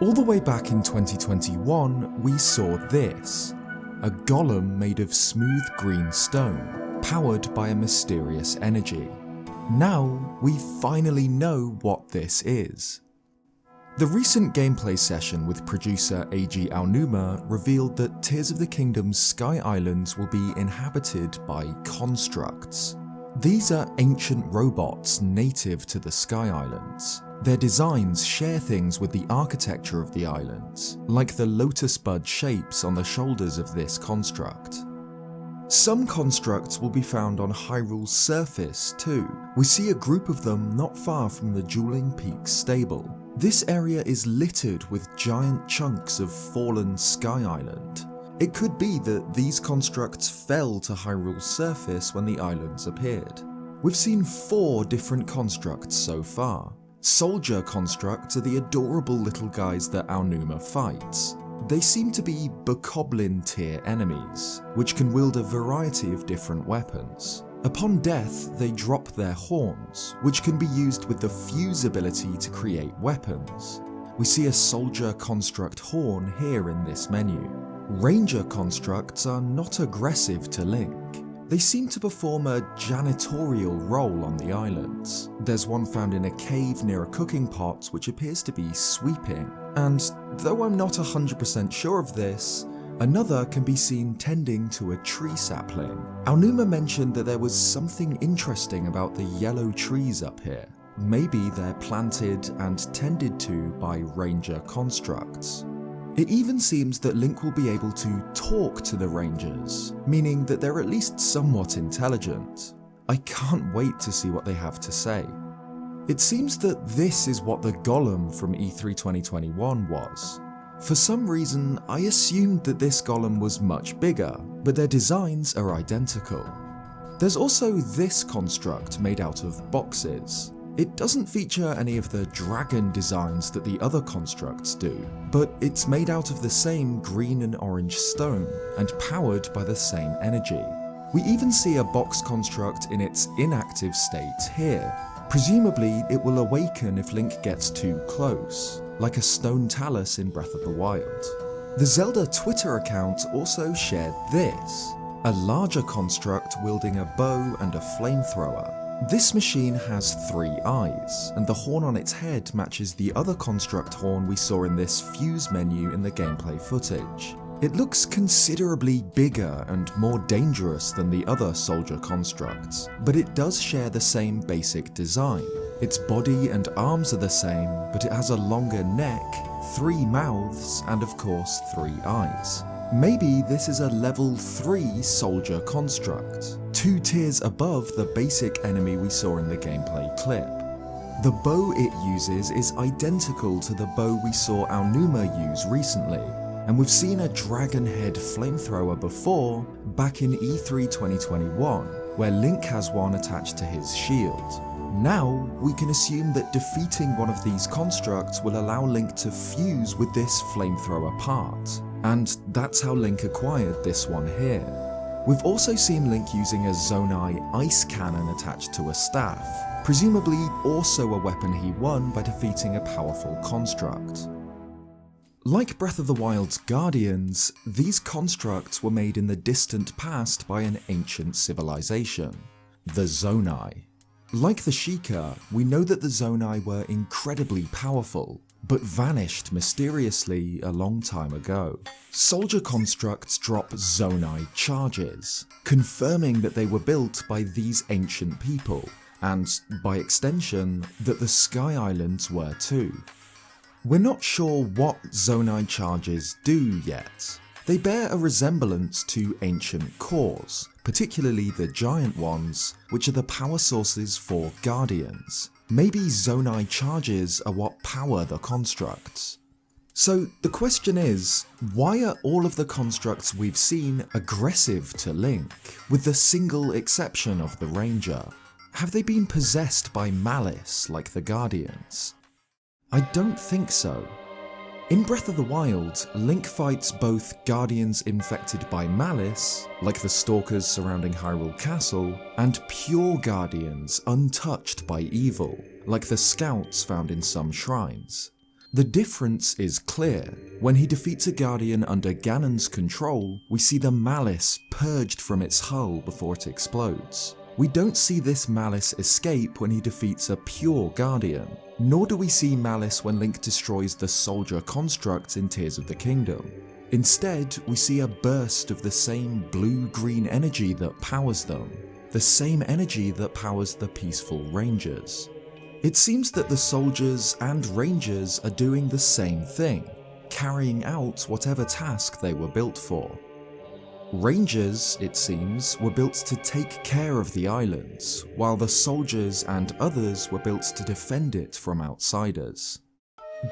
All the way back in 2021, we saw this, a golem made of smooth green stone, powered by a mysterious energy. Now, we finally know what this is. The recent gameplay session with producer AG Aonuma revealed that Tears of the Kingdom's Sky Islands will be inhabited by constructs. These are ancient robots native to the Sky Islands. Their designs share things with the architecture of the islands, like the lotus bud shapes on the shoulders of this construct. Some constructs will be found on Hyrule's surface too. We see a group of them not far from the Dueling Peaks stable. This area is littered with giant chunks of fallen Sky Island. It could be that these constructs fell to Hyrule's surface when the islands appeared. We've seen 4 different constructs so far. Soldier constructs are the adorable little guys that Aonuma fights. They seem to be Bokoblin tier enemies, which can wield a variety of different weapons. Upon death, they drop their horns, which can be used with the fuse ability to create weapons. We see a soldier construct horn here in this menu. Ranger constructs are not aggressive to Link. They seem to perform a janitorial role on the islands. There's one found in a cave near a cooking pot which appears to be sweeping, and though I'm not 100% sure of this, another can be seen tending to a tree sapling. Aonuma mentioned that there was something interesting about the yellow trees up here. Maybe they're planted and tended to by ranger constructs. It even seems that Link will be able to talk to the rangers, meaning that they're at least somewhat intelligent. I can't wait to see what they have to say. It seems that this is what the golem from E3 2021 was. For some reason, I assumed that this golem was much bigger, but their designs are identical. There's also this construct made out of boxes. It doesn't feature any of the dragon designs that the other constructs do, but it's made out of the same green and orange stone, and powered by the same energy. We even see a box construct in its inactive state here. Presumably, it will awaken if Link gets too close, like a stone talus in Breath of the Wild. The Zelda Twitter account also shared this, a larger construct wielding a bow and a flamethrower. This machine has 3 eyes, and the horn on its head matches the other construct horn we saw in this fuse menu in the gameplay footage. It looks considerably bigger and more dangerous than the other soldier constructs, but it does share the same basic design. Its body and arms are the same, but it has a longer neck, 3 mouths, and of course 3 eyes. Maybe this is a level 3 soldier construct, 2 tiers above the basic enemy we saw in the gameplay clip. The bow it uses is identical to the bow we saw Aonuma use recently, and we've seen a dragon head flamethrower before, back in E3 2021, where Link has one attached to his shield. Now, we can assume that defeating one of these constructs will allow Link to fuse with this flamethrower part, and that's how Link acquired this one here. We've also seen Link using a Zonai ice cannon attached to a staff, presumably also a weapon he won by defeating a powerful construct. Like Breath of the Wild's Guardians, these constructs were made in the distant past by an ancient civilization, the Zonai. Like the Sheikah, we know that the Zonai were incredibly powerful, but vanished mysteriously a long time ago. Soldier constructs drop Zonai charges, confirming that they were built by these ancient people, and, by extension, that the Sky Islands were too. We're not sure what Zonai charges do yet. They bear a resemblance to ancient cores, particularly the giant ones, which are the power sources for Guardians. Maybe Zonai charges are what power the constructs. So the question is, why are all of the constructs we've seen aggressive to Link, with the single exception of the Ranger? Have they been possessed by malice like the Guardians? I don't think so. In Breath of the Wild, Link fights both Guardians infected by malice, like the stalkers surrounding Hyrule Castle, and pure Guardians untouched by evil, like the scouts found in some shrines. The difference is clear. When he defeats a Guardian under Ganon's control, we see the malice purged from its hull before it explodes. We don't see this malice escape when he defeats a pure Guardian, nor do we see malice when Link destroys the soldier constructs in Tears of the Kingdom. Instead, we see a burst of the same blue-green energy that powers them, the same energy that powers the peaceful Rangers. It seems that the soldiers and Rangers are doing the same thing, carrying out whatever task they were built for. Rangers, it seems, were built to take care of the islands, while the soldiers and others were built to defend it from outsiders.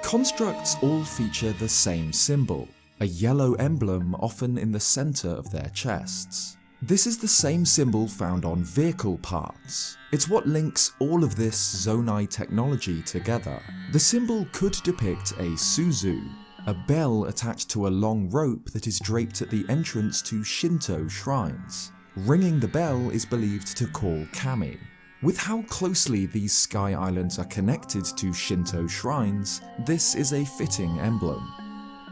Constructs all feature the same symbol, a yellow emblem often in the center of their chests. This is the same symbol found on vehicle parts. It's what links all of this Zonai technology together. The symbol could depict a Suzu, a bell attached to a long rope that is draped at the entrance to Shinto shrines. Ringing the bell is believed to call Kami. With how closely these sky islands are connected to Shinto shrines, this is a fitting emblem.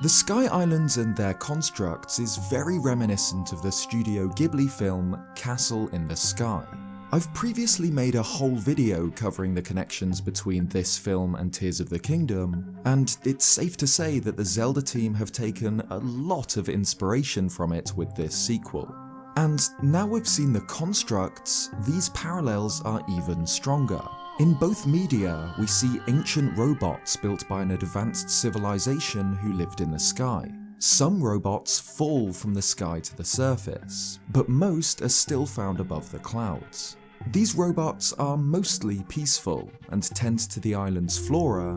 The Sky Islands and their constructs is very reminiscent of the Studio Ghibli film Castle in the Sky. I've previously made a whole video covering the connections between this film and Tears of the Kingdom, and it's safe to say that the Zelda team have taken a lot of inspiration from it with this sequel. And now we've seen the constructs, these parallels are even stronger. In both media, we see ancient robots built by an advanced civilization who lived in the sky. Some robots fall from the sky to the surface, but most are still found above the clouds. These robots are mostly peaceful and tend to the island's flora,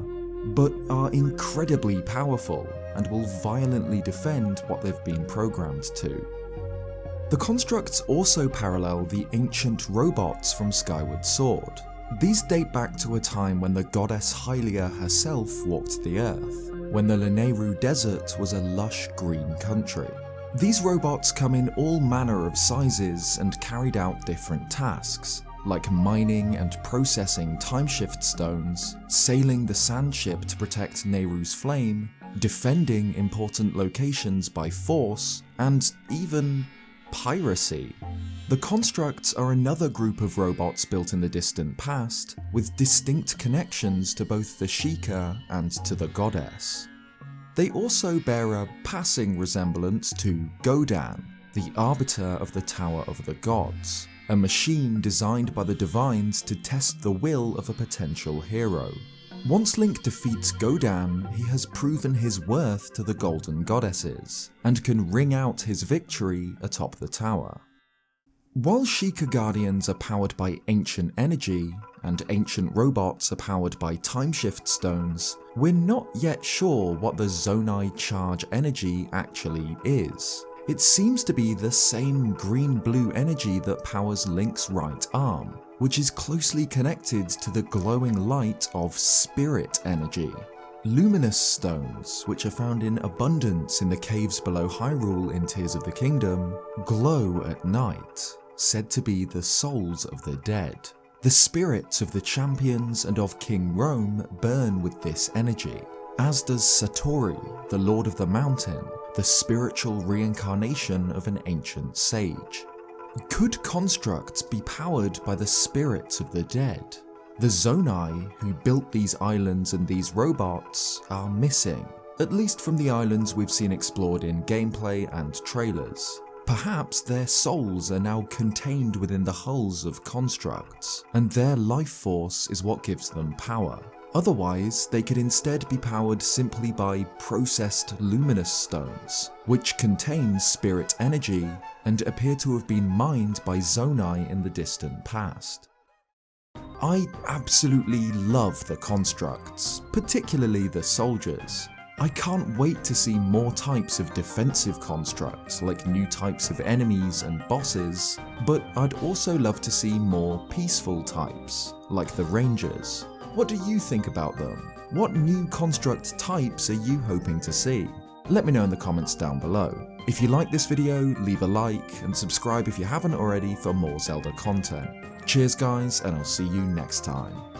but are incredibly powerful and will violently defend what they've been programmed to. The constructs also parallel the ancient robots from Skyward Sword. These date back to a time when the goddess Hylia herself walked the earth, when the Lanayru Desert was a lush green country. These robots come in all manner of sizes and carried out different tasks, like mining and processing timeshift stones, sailing the sand ship to protect Nehru's flame, defending important locations by force, and even piracy. The constructs are another group of robots built in the distant past, with distinct connections to both the Sheikah and to the goddess. They also bear a passing resemblance to Godan, the arbiter of the Tower of the Gods, a machine designed by the divines to test the will of a potential hero. Once Link defeats Godan, he has proven his worth to the Golden Goddesses, and can ring out his victory atop the tower. While Sheikah Guardians are powered by ancient energy, and ancient robots are powered by timeshift stones, we're not yet sure what the Zonai charge energy actually is. It seems to be the same green-blue energy that powers Link's right arm, which is closely connected to the glowing light of spirit energy. Luminous stones, which are found in abundance in the caves below Hyrule in Tears of the Kingdom, glow at night, said to be the souls of the dead. The spirits of the champions and of King Rome burn with this energy, as does Satori, the Lord of the Mountain, the spiritual reincarnation of an ancient sage. Could constructs be powered by the spirits of the dead? The Zonai, who built these islands and these robots, are missing, at least from the islands we've seen explored in gameplay and trailers. Perhaps their souls are now contained within the hulls of constructs, and their life force is what gives them power. Otherwise, they could instead be powered simply by processed luminous stones, which contain spirit energy and appear to have been mined by Zonai in the distant past. I absolutely love the constructs, particularly the soldiers. I can't wait to see more types of defensive constructs, like new types of enemies and bosses, but I'd also love to see more peaceful types, like the Rangers. What do you think about them? What new construct types are you hoping to see? Let me know in the comments down below. If you like this video, leave a like and subscribe if you haven't already for more Zelda content. Cheers guys, and I'll see you next time.